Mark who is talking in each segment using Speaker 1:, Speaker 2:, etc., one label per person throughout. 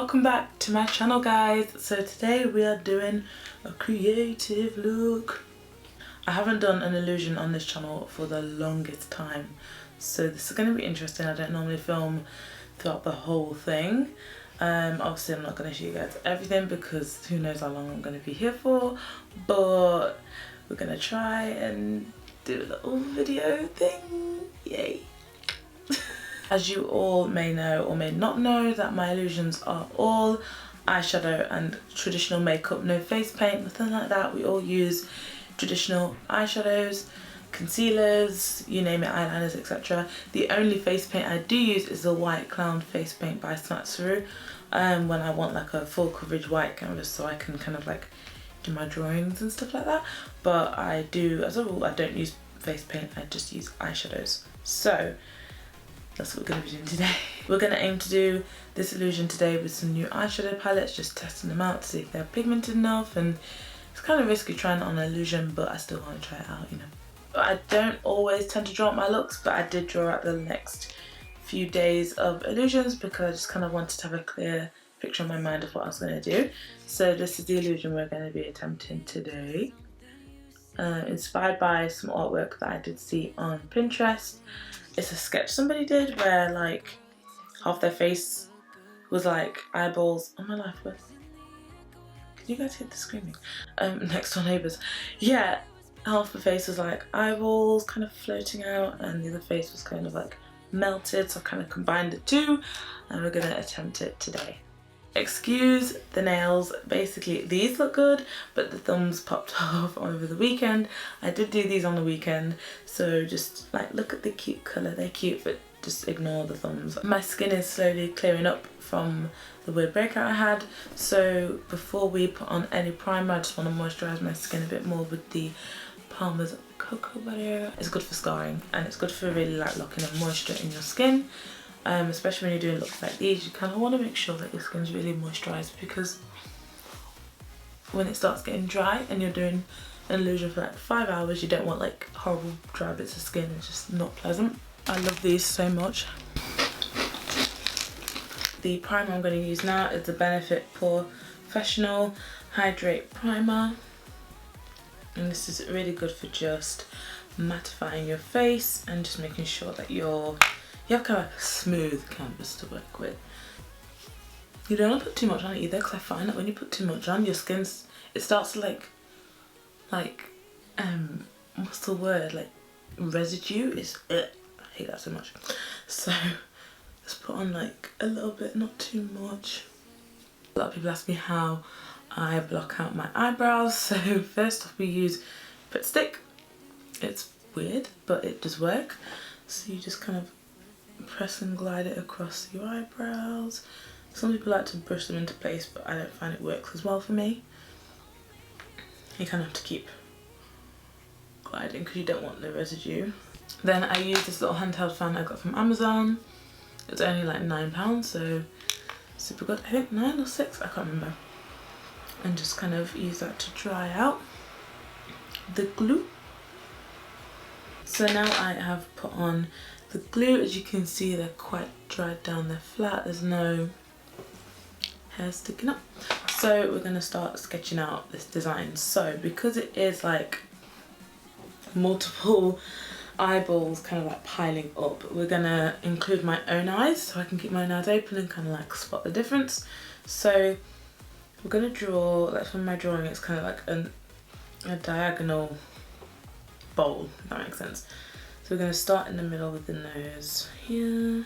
Speaker 1: Welcome back to my channel, guys. So today we are doing a creative look. I haven't done an illusion on this channel for the longest time, so this is going to be interesting. I don't normally film throughout the whole thing. Obviously I'm not going to show you guys everything because who knows how long I'm going to be here for, but we're going to try and do a little video thing. Yay. As you all may know or may not know, that my illusions are all eyeshadow and traditional makeup, no face paint, nothing like that. We all use traditional eyeshadows, concealers, you name it, eyeliners, etc. The only face paint I do use is the White Clown face paint by Snatsuru, when I want like a full coverage white canvas so I can kind of like do my drawings and stuff like that. But I do, as a rule, I don't use face paint, I just use eyeshadows. So that's what we're going to be doing today. We're going to aim to do this illusion today with some new eyeshadow palettes, just testing them out to see if they're pigmented enough, and it's kind of risky trying it on an illusion, but I still want to try it out, you know. I don't always tend to draw out my looks, but I did draw out the next few days of illusions because I just kind of wanted to have a clear picture in my mind of what I was going to do. So this is the illusion we're going to be attempting today. Inspired by some artwork that I did see on Pinterest. It's a sketch somebody did where like half their face was like eyeballs. Oh my life, Wes. Can you guys hear the screaming? Next door neighbours. Yeah, half the face was like eyeballs kind of floating out and the other face was kind of like melted, so I kind of combined the two and we're gonna attempt it today. Excuse the nails, basically these look good but the thumbs popped off over the weekend. I did do these on the weekend, so just like look at the cute colour, they're cute but just ignore the thumbs. My skin is slowly clearing up from the weird breakout I had, so before we put on any primer I just want to moisturise my skin a bit more with the Palmer's cocoa butter. It's good for scarring and it's good for really like locking in moisture in your skin. Especially when you're doing looks like these, you kind of want to make sure that your skin's really moisturised, because when it starts getting dry and you're doing an illusion for like 5 hours, you don't want like horrible dry bits of skin. It's just not pleasant. I love these so much. The primer I'm going to use now is the Benefit Professional Hydrate Primer, and this is really good for just mattifying your face and just making sure that you have kind of like a smooth canvas to work with. You don't want to put too much on it either, because I find that when you put too much on, your skin, it starts to like what's the word, like residue. I hate that so much. So just put on like a little bit, not too much. A lot of people ask me how I block out my eyebrows. So first off we use Put Stick. It's weird but it does work. So you just kind of press and glide it across your eyebrows. Some people like to brush them into place, but I don't find it works as well for me. You kind of have to keep gliding because you don't want the residue. Then I use this little handheld fan I got from Amazon. It's only like £9, so super good. I think 9 or 6, I can't remember. And just kind of use that to dry out the glue. So now I have put on the glue. As you can see, they're quite dried down, they're flat, there's no hair sticking up. So we're going to start sketching out this design. So because it is like multiple eyeballs kind of like piling up, we're going to include my own eyes so I can keep my own eyes open and kind of like spot the difference. So we're going to draw, like from my drawing it's kind of like a diagonal bowl, if that makes sense. So we're going to start in the middle with the nose here.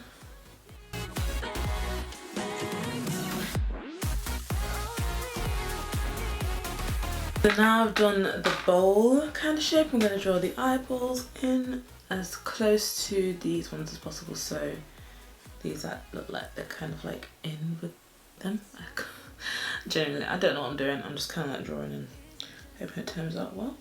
Speaker 1: So now I've done the bowl kind of shape, I'm going to draw the eyeballs in as close to these ones as possible. So these that look like they're kind of like in with them. Generally, I don't know what I'm doing, I'm just kind of like drawing and hoping it turns out well.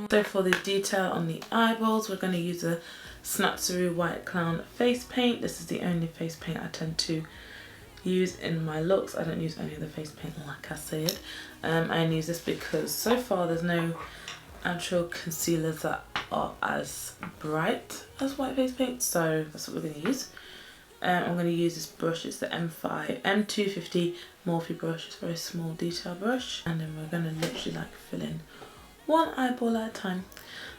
Speaker 1: So for the detail on the eyeballs, we're going to use a Snatsuru White Clown face paint. This is the only face paint I tend to use in my looks. I don't use any other face paint like I said. I only use this because so far there's no actual concealers that are as bright as white face paint, so that's what we're going to use. I'm going to use this brush. It's the M250 Morphe brush. It's a very small detail brush, and then we're going to literally like fill in one eyeball at a time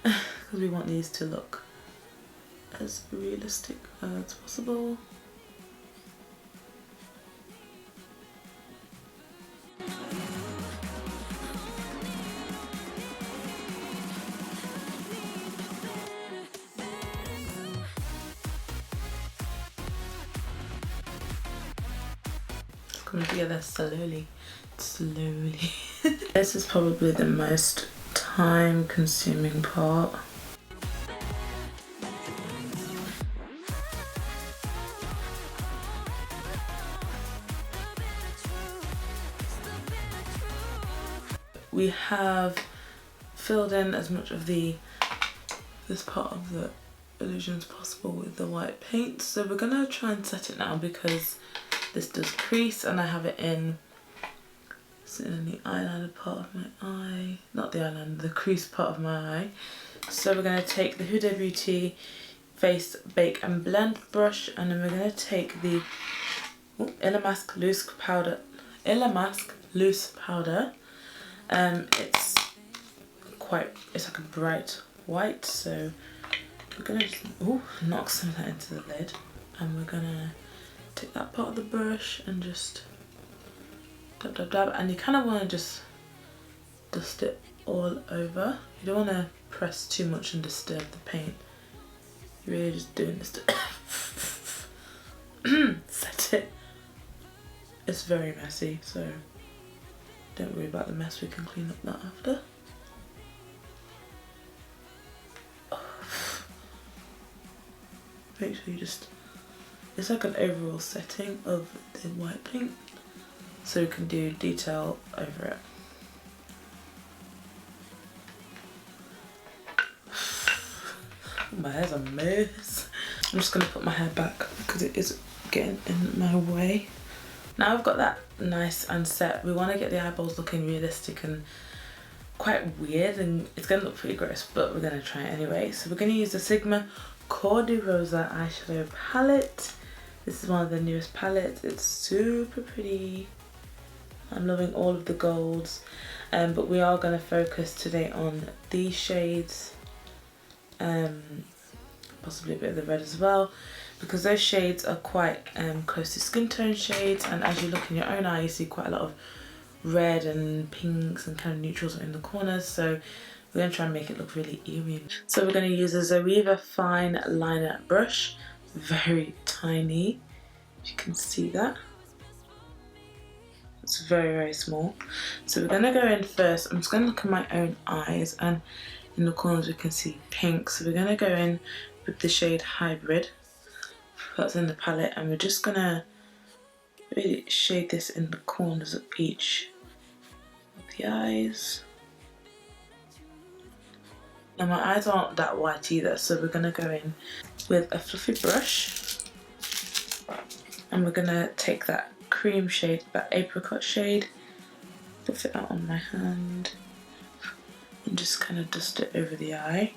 Speaker 1: because we want these to look as realistic as possible. Coming together slowly. This is probably the most time consuming part. We have filled in as much of this part of the illusion as possible with the white paint, so we're gonna try and set it now because this does crease, and I have it sitting in the eyeliner part of my eye, not the eyeliner, the crease part of my eye. So we're going to take the Huda Beauty Face Bake and Blend brush, and then we're going to take the Ilamask loose powder. It's like a bright white, so we're going to knock some of that into the lid, and we're going to take that part of the brush and just dab dab dab, and you kind of want to just dust it all over. You don't want to press too much and disturb the paint. You're really just doing this to set it. It's very messy, so don't worry about the mess, we can clean up that after. Make sure you just, it's like an overall setting of the white paint, so you can do detail over it. My hair's a mess. I'm just going to put my hair back because it is getting in my way. Now I've got that nice and set, we want to get the eyeballs looking realistic and quite weird, and it's going to look pretty gross, but we're going to try it anyway. So we're going to use the Sigma Cordy Rosa eyeshadow palette. This is one of the newest palettes. It's super pretty. I'm loving all of the golds, but we are going to focus today on these shades, possibly a bit of the red as well, because those shades are quite close to skin tone shades, and as you look in your own eye you see quite a lot of red and pinks and kind of neutrals in the corners, so we're going to try and make it look really eerie. So we're going to use a Zoeva fine liner brush, very tiny, if you can see that. It's very, very small. So we're going to go in first, I'm just going to look at my own eyes, and in the corners we can see pink. So we're going to go in with the shade Hybrid, that's in the palette, and we're just going to really shade this in the corners of each of the eyes. Now my eyes aren't that white either, so we're going to go in with a fluffy brush, and we're going to take that cream shade, that apricot shade, buff it out on my hand and just kind of dust it over the eye,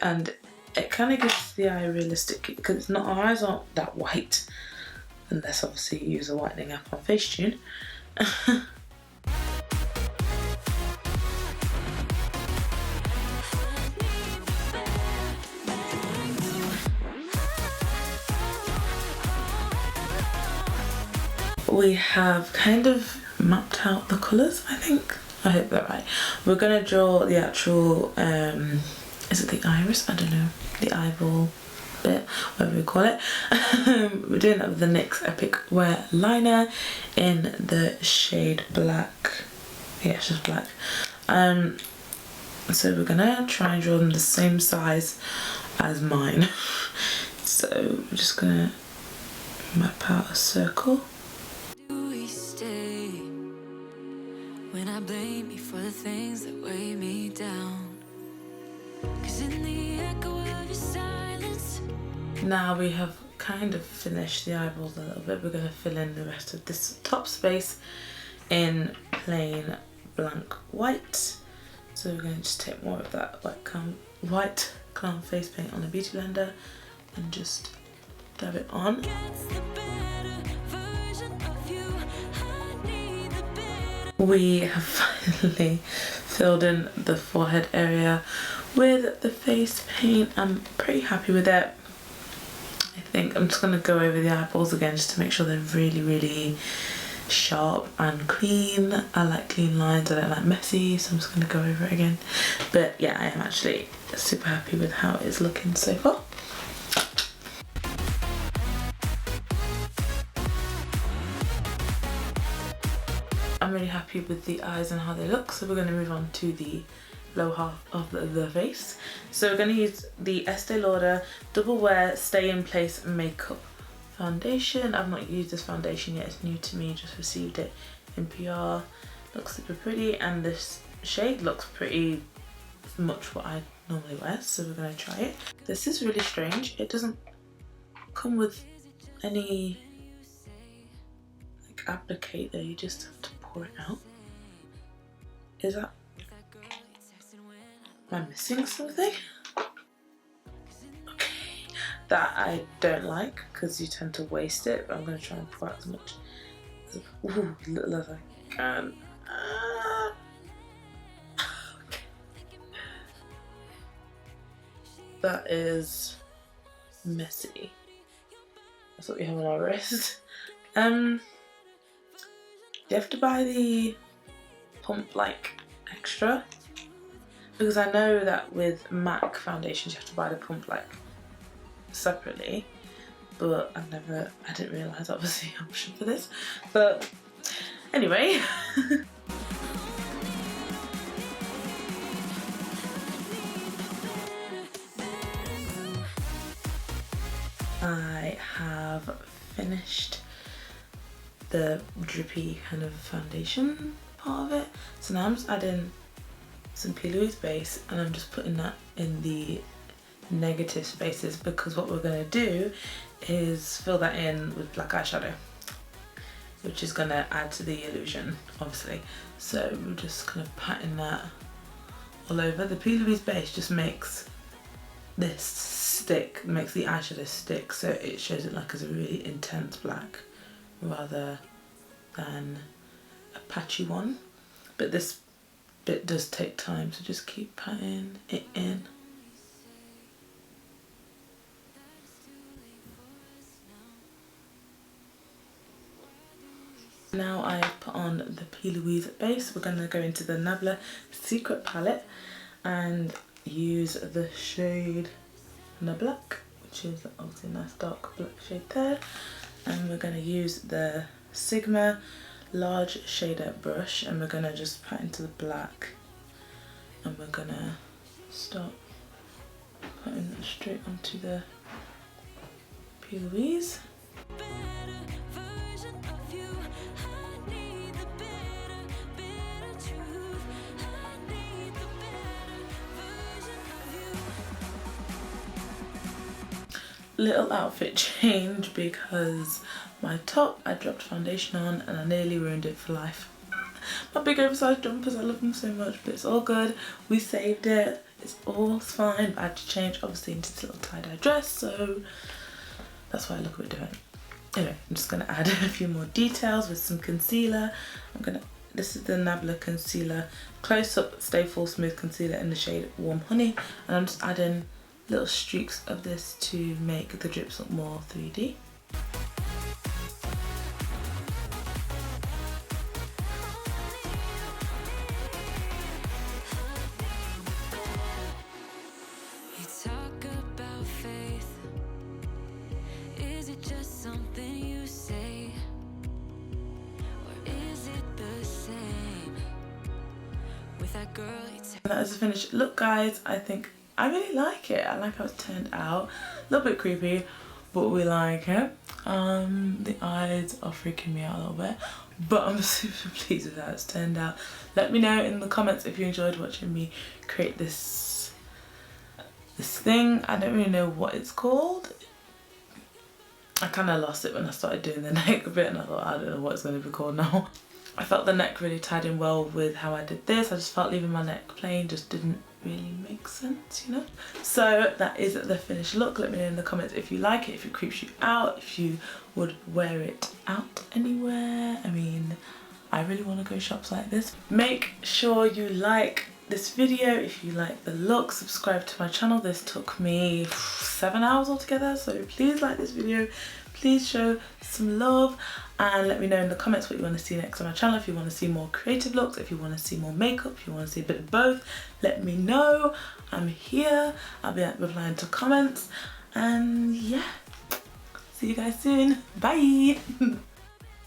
Speaker 1: and it kind of gives the eye realistic, because it's not, our eyes aren't that white unless obviously you use a whitening app on Facetune. We have kind of mapped out the colours, I think. I hope they're right. We're going to draw the actual, is it the iris? I don't know. The eyeball bit, whatever we call it. We're doing that with the NYX Epic Wear liner in the shade black. Yeah, it's just black. So we're going to try and draw them the same size as mine. So we're just going to map out a circle.
Speaker 2: When I blame you for the things that weigh me down, 'cause in the echo of your silence.
Speaker 1: Now we have kind of finished the eyeballs a little bit. We're going to fill in the rest of this top space in plain blank white. So we're going to just take more of that white clown face paint on a beauty blender and just dab it on. We have finally filled in the forehead area with the face paint. I'm pretty happy with it. I think I'm just going to go over the eyeballs again just to make sure they're really sharp and clean. I like clean lines, I don't like messy, so I'm just going to go over it again. But yeah, I am actually super happy with how it is looking so far. I'm really happy with the eyes and how they look, so we're going to move on to the lower half of the face. So we're going to use the Estee Lauder Double Wear Stay in Place Makeup Foundation. I've not used this foundation yet, it's new to me, just received it in PR. Looks super pretty, and this shade looks pretty much what I normally wear, so we're going to try it. This is really strange, it doesn't come with any like applicator, you just have to pour it out. Is that, am I missing something? Okay, that I don't like because you tend to waste it, but I'm going to try and pour out as much as little as I can. Okay. That is messy. That's what we have on our wrist. Do you have to buy the pump like extra? Because I know that with MAC foundations you have to buy the pump like separately, but I didn't realise that was the option for this. But anyway. I have finished the drippy kind of foundation part of it. So now I'm just adding some P. Louise base and I'm just putting that in the negative spaces, because what we're going to do is fill that in with black eyeshadow, which is going to add to the illusion, obviously. So we're just kind of patting that all over. The P. Louise base just makes this stick, makes the eyeshadow stick, so it shows it like as a really intense black rather than a patchy one. But this bit does take time, so just keep patting it in. Now I've put on the P. Louise base. We're going to go into the Nabla Secret palette and use the shade Black, which is obviously a nice dark black shade there. And we're going to use the Sigma large shader brush and we're going to just pat into the black, and we're going to start putting it straight onto the P. Louise. Little outfit change because my top I dropped foundation on and I nearly ruined it for life. My big oversized jumpers, I love them so much, but it's all good. We saved it, it's all fine. I had to change obviously into this little tie-dye dress, so that's why I look a bit different. Anyway, I'm just gonna add a few more details with some concealer. This is the Nabla Concealer Close Up Stay Full Smooth Concealer in the shade Warm Honey, and I'm just adding little streaks of this to make the drips look more 3D.
Speaker 2: You talk about faith. Is it just something you say? Or is it the same with that girl you
Speaker 1: That is the finished look, guys. I think I really like it. I like how it's turned out. A little bit creepy, but we like it. The eyes are freaking me out a little bit, but I'm super pleased with how it's turned out. Let me know in the comments if you enjoyed watching me create this thing. I don't really know what it's called. I kind of lost it when I started doing the neck bit and I thought, I don't know what it's going to be called now. I felt the neck really tied in well with how I did this. I just felt leaving my neck plain just didn't really make sense, you know. So that is the finished look. Let me know in the comments if you like it, if it creeps you out, if you would wear it out anywhere. I mean, I really want to go shops like this. Make sure you like this video if you like the look. Subscribe to my channel. This took me 7 hours altogether, so please like this video, please show some love, and let me know in the comments what you want to see next on my channel. If you want to see more creative looks, if you want to see more makeup, if you want to see a bit of both, let me know. I'm here. I'll be replying to comments, and yeah, see you guys soon. Bye.